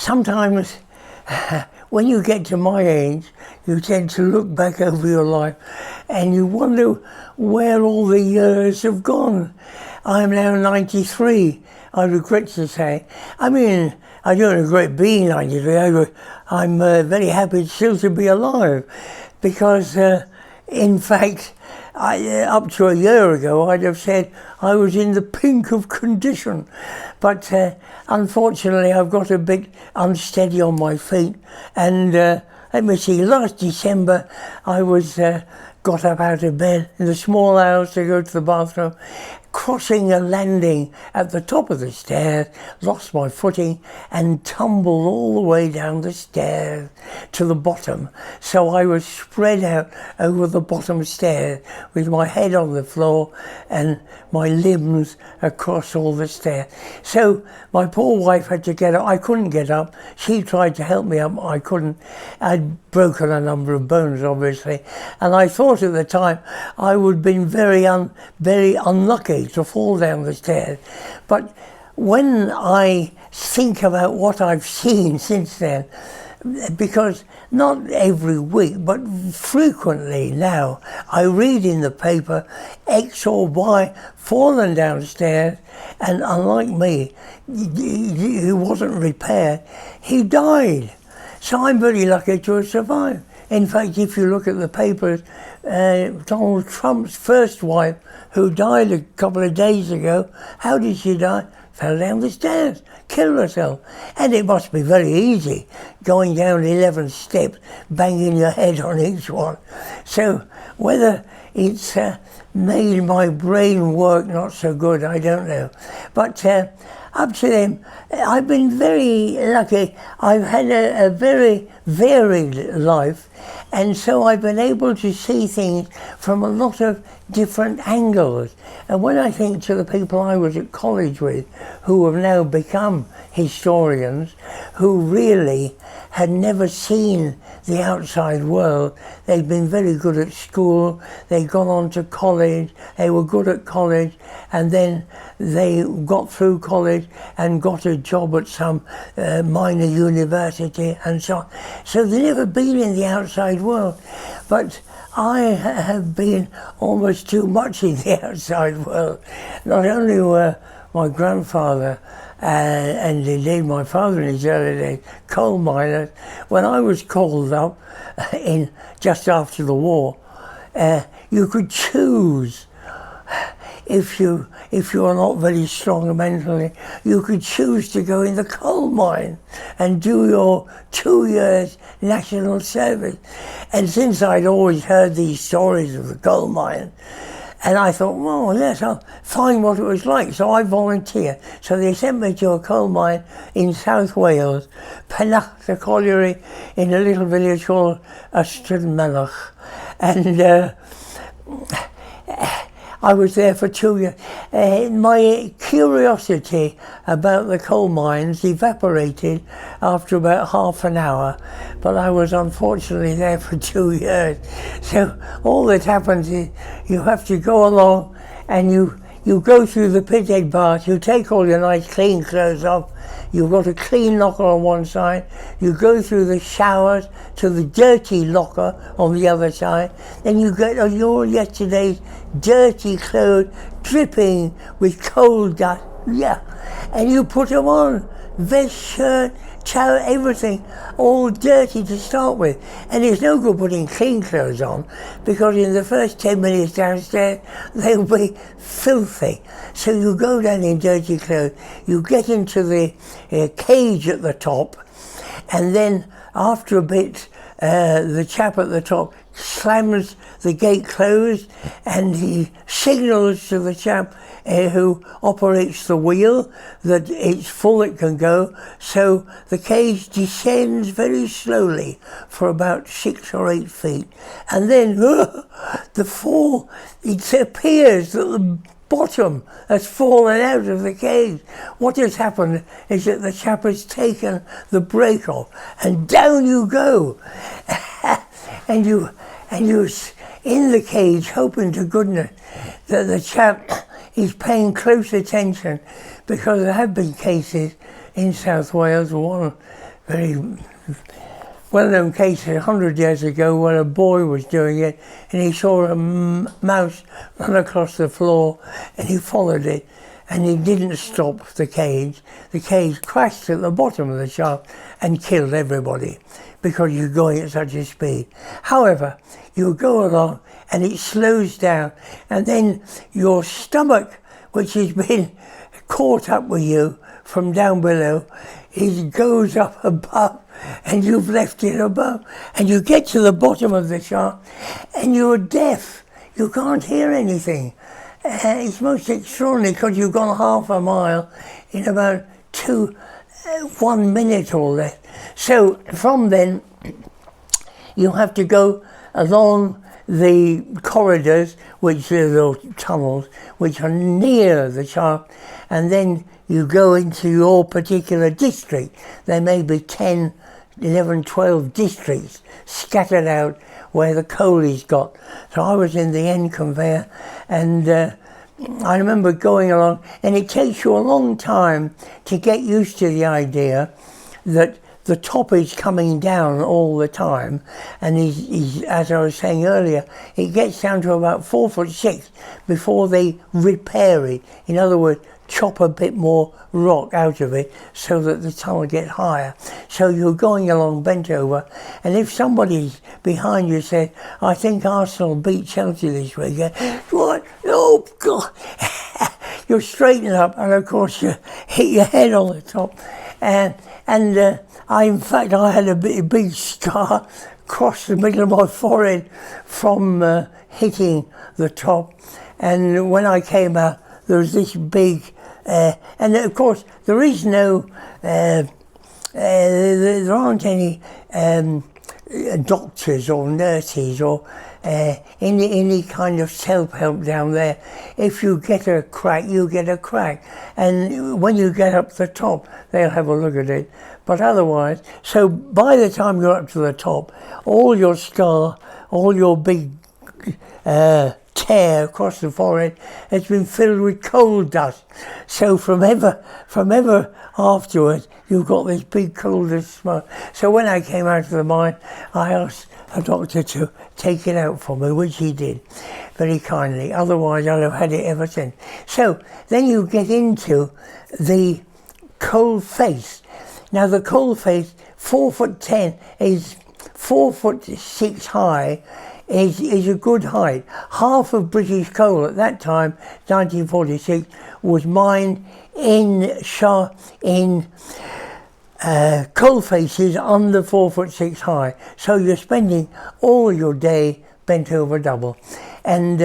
sometimes when you get to my age, you tend to look back over your life and you wonder where all the years have gone. I'm now 93, I regret to say. I mean, I don't regret being 93, I'm very happy still to be alive, because in fact, up to a year ago, I'd have said I was in the pink of condition. But unfortunately, I've got a bit unsteady on my feet. And let me see, last December, I was got up out of bed in the small hours to go to the bathroom, crossing a landing at the top of the stairs, lost my footing and tumbled all the way down the stairs to the bottom. So I was spread out over the bottom stairs with my head on the floor and my limbs across all the stairs. So my poor wife had to get up. I couldn't get up. She tried to help me up. I couldn't. I'd broken a number of bones, obviously. And I thought at the time I would have been very unlucky to fall down the stairs. But when I think about what I've seen since then, because not every week, but frequently now, I read in the paper X or Y fallen downstairs, and unlike me, he wasn't repaired, he died. So I'm very lucky to have survived. In fact, if you look at the papers, Donald Trump's first wife, who died a couple of days ago, how did she die? Fell down the stairs, killed herself. And it must be very easy, going down 11 steps, banging your head on each one. So whether it's made my brain work not so good, I don't know. But up to then, I've been very lucky. I've had a very varied life, and so I've been able to see things from a lot of different angles. And when I think to the people I was at college with, who have now become historians, who really had never seen the outside world, they'd been very good at school, they'd gone on to college, they were good at college, and then they got through college and got a job at some minor university and so on. So they'd never been in the outside world. But I have been almost too much in the outside world. Not only were my grandfather and indeed my father in his early days coal miners, when I was called up in just after the war, you could choose. If you are not very strong mentally, you could choose to go in the coal mine and do your 2 years national service. And since I'd always heard these stories of the coal mine, and I thought, well, yes, I'll find what it was like. So I volunteered. So they sent me to a coal mine in South Wales, Penach, the colliery, in a little village called Ystrad Mynach. And I was there for 2 years. My curiosity about the coal mines evaporated after about half an hour, but I was unfortunately there for 2 years. So all that happens is you have to go along and you go through the pithead bath, you take all your nice clean clothes off, you've got a clean locker on one side, you go through the showers to the dirty locker on the other side, then you get your yesterday's dirty clothes dripping with coal dust, and you put them on, vest, shirt, towel, everything, all dirty to start with. And it's no good putting clean clothes on, because in the first 10 minutes downstairs, they'll be filthy. So you go down in dirty clothes, you get into the cage at the top, and then after a bit, the chap at the top slams the gate closed and he signals to the chap who operates the wheel that it's full, it can go. So the cage descends very slowly for about 6 or 8 feet, and then it appears that the bottom has fallen out of the cage. What has happened is that the chap has taken the brake off, and down you go. and you're in the cage, hoping to goodness that the chap is paying close attention, because there have been cases in South Wales, one very well-known case 100 years ago when a boy was doing it and he saw a mouse run across the floor and he followed it and he didn't stop the cage. The cage crashed at the bottom of the shaft and killed everybody because you're going at such a speed. However, you go along and it slows down, and then your stomach, which has been caught up with you from down below, it goes up above, and you've left it above, and you get to the bottom of the shaft and you're deaf. You can't hear anything. It's most extraordinary because you've gone half a mile in about 1 minute or less. So from then you have to go along the corridors, which are the tunnels, which are near the shaft, and then you go into your particular district. There may be 10, 11, 12 districts scattered out where the coal is got. So I was in the end conveyor, and I remember going along, and it takes you a long time to get used to the idea that the top is coming down all the time, and as I was saying earlier, it gets down to about 4'6" before they repair it. In other words, chop a bit more rock out of it so that the tunnel gets higher. So you're going along bent over, and if somebody's behind you says, "I think Arsenal beat Chelsea this weekend," what? Oh God! You straighten up, and of course you hit your head on the top, and in fact, I had a big scar across the middle of my forehead from hitting the top. And when I came out, there was this big, and of course, there is no, there aren't any doctors or nurses or any kind of self-help down there. If you get a crack, you get a crack. And when you get up the top, they'll have a look at it. But otherwise, so by the time you're up to the top, all your scar, all your big tear across the forehead has been filled with coal dust. So from ever afterwards, you've got this big coal dust smell. So when I came out of the mine, I asked a doctor to take it out for me, which he did very kindly. Otherwise, I'll have had it ever since. So then you get into the coal face. Now the coal face, 4'10", is 4'6" high, is a good height. Half of British coal at that time, 1946, was mined in coal faces under 4'6" high. So you're spending all your day bent over double, and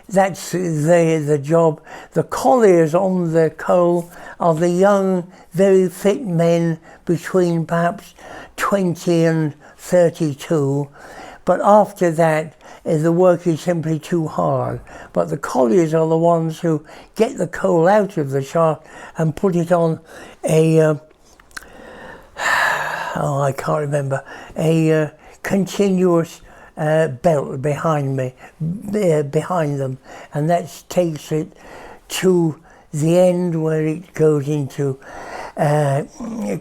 that's the job. The colliers on the coal are the young, very fit men between perhaps 20 and 32. But after that, the work is simply too hard. But the colliers are the ones who get the coal out of the shaft and put it on a, I can't remember, a continuous belt behind them, and that takes it to the end where it goes into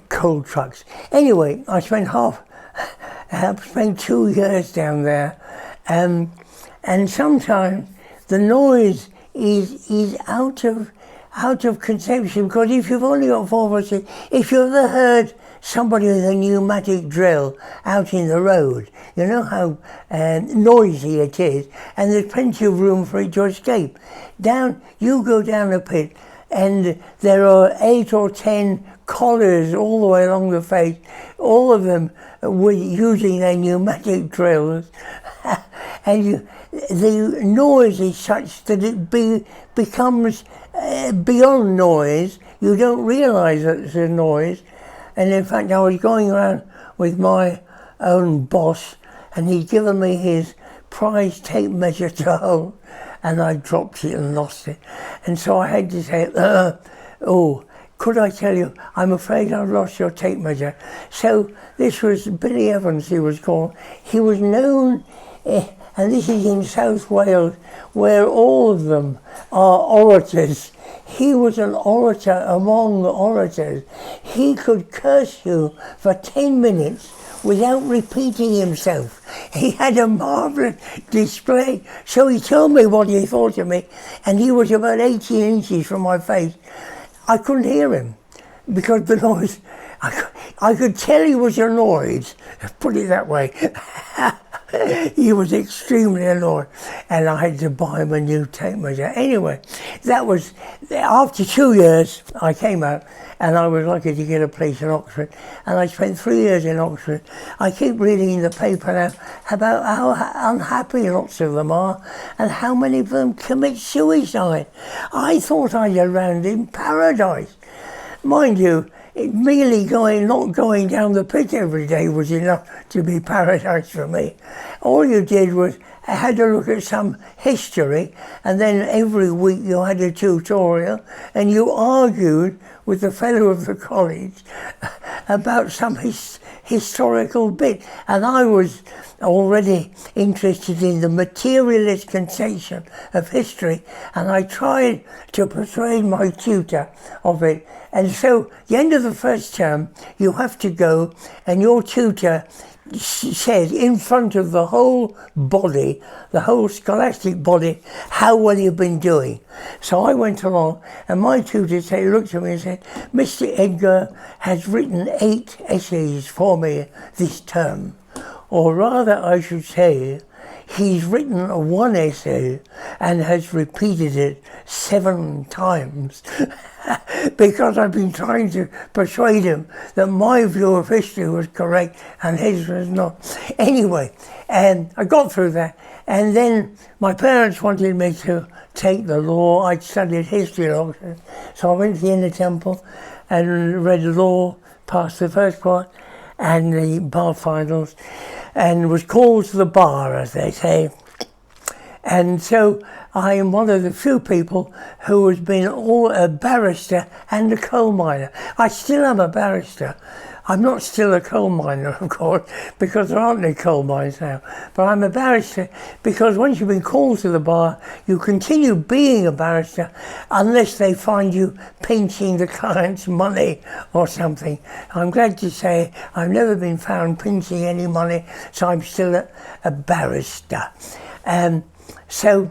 coal trucks. Anyway, I spent 2 years down there, and sometimes the noise is out of conception, because if you've only got 4'6", if you've ever heard somebody with a pneumatic drill out in the road, you know how noisy it is, and there's plenty of room for it to escape. You go down a pit, and there are 8 or 10 collars all the way along the face, all of them using their pneumatic drills, and the noise is such that it becomes beyond noise. You don't realise that it's a noise. And in fact, I was going around with my own boss, and he'd given me his prize tape measure to hold, and I dropped it and lost it. And so I had to say, "Oh, could I tell you, I'm afraid I've lost your tape measure." So this was Billy Evans, he was called. He was known, and this is in South Wales, where all of them are orators. He was an orator among orators. He could curse you for 10 minutes without repeating himself. He had a marvellous display. So he told me what he thought of me, and he was about 18 inches from my face. I couldn't hear him because the noise, I could tell he was annoyed, put it that way. He was extremely annoyed, and I had to buy him a new tape measure. Anyway, that was, after 2 years, I came out, and I was lucky to get a place in Oxford, and I spent 3 years in Oxford. I keep reading in the paper now about how unhappy lots of them are, and how many of them commit suicide. I thought I'd land in paradise. Mind you, merely not going down the pit every day was enough to be paradise for me. All you did was, I had to look at some history, and then every week you had a tutorial, and you argued with the fellow of the college about some historical bit. And I was already interested in the materialist conception of history, and I tried to persuade my tutor of it. And so, the end of the first term, you have to go, and your tutor said in front of the whole body, the whole scholastic body, how well you've been doing. So I went along, and my tutor looked at me and said, Mr. Edgar has written 8 essays for me this term. Or rather, I should say, he's written 1 essay and has repeated it 7 times. Because I've been trying to persuade him that my view of history was correct and his was not. Anyway, and I got through that, and then my parents wanted me to take the law. I'd studied history at Oxford, so I went to the Inner Temple and read law, passed the first part and the bar finals, and was called to the bar, as they say. And so I am one of the few people who has been a barrister and a coal miner. I still am a barrister. I'm not still a coal miner, of course, because there aren't any coal mines now. But I'm a barrister because once you've been called to the bar, you continue being a barrister unless they find you pinching the client's money or something. I'm glad to say I've never been found pinching any money, so I'm still a barrister. So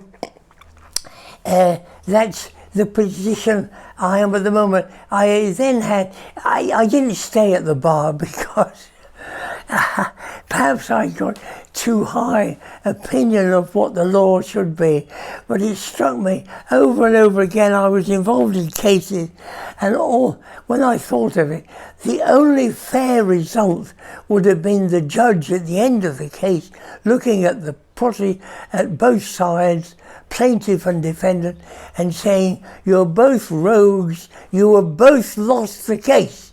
that's the position I am at the moment. I then had, I didn't stay at the bar because perhaps I got too high opinion of what the law should be, but it struck me over and over again. I was involved in cases, and when I thought of it, the only fair result would have been the judge at the end of the case looking at at both sides, plaintiff and defendant, and saying, you're both rogues, you have both lost the case.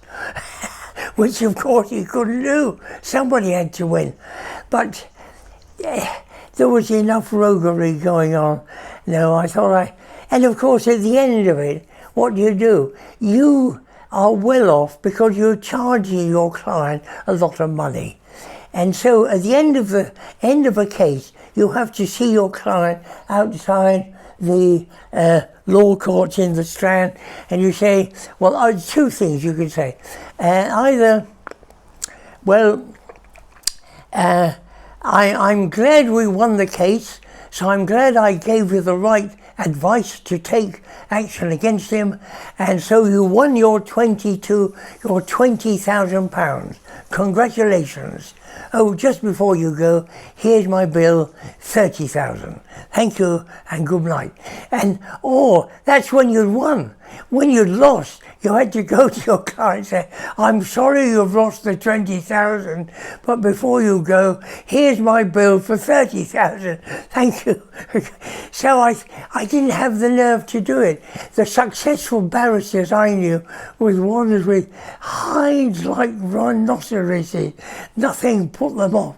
Which of course he couldn't do. Somebody had to win. But there was enough roguery going on. No, I thought and of course at the end of it, what do? You are well off because you're charging your client a lot of money. And so at the end of a case, you have to see your client outside the law courts in the Strand, and you say, well, 2 things you can say. Either, well, I'm glad we won the case, so I'm glad I gave you the right advice to take action against him, and so you won your £20,000. Congratulations. Oh, just before you go, here's my bill, 30,000. Thank you and good night. Or that's when you'd won. When you'd lost, you had to go to your client and say, I'm sorry you've lost the 20,000, but before you go, here's my bill for 30,000. Thank you. So I didn't have the nerve to do it. The successful barristers I knew was ones with hides like rhinoceroses. Nothing put them off.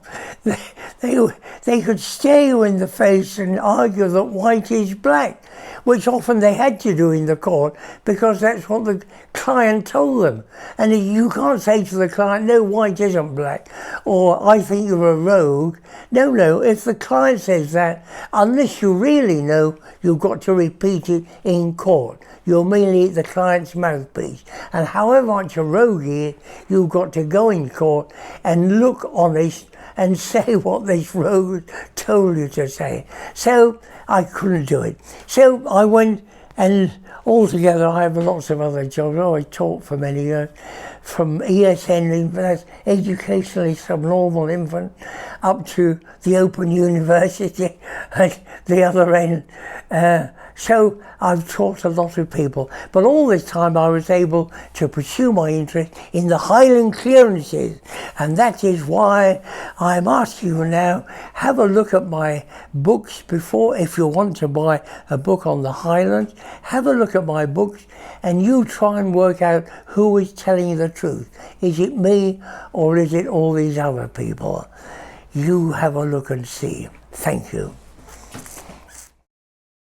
They, they could stare you in the face and argue that white is black, which often they had to do in the court because that's what the client told them. And you can't say to the client, no, white isn't black, or I think you're a rogue. No, no, if the client says that, unless you really know, you've got to repeat it in court. You're merely the client's mouthpiece. And however much a rogue he is, you've got to go in court and look honest and say what this rogue told you to say. So I couldn't do it. So I went, and altogether I have lots of other jobs. I taught for many years, from ESN, that's educationally subnormal infant, up to the Open University at the other end. So I've taught a lot of people, but all this time I was able to pursue my interest in the Highland clearances, and that is why I'm asking you now, have a look at my books before, if you want to buy a book on the Highlands, have a look at my books and you try and work out who is telling you the truth. Is it me or is it all these other people? You have a look and see. Thank you.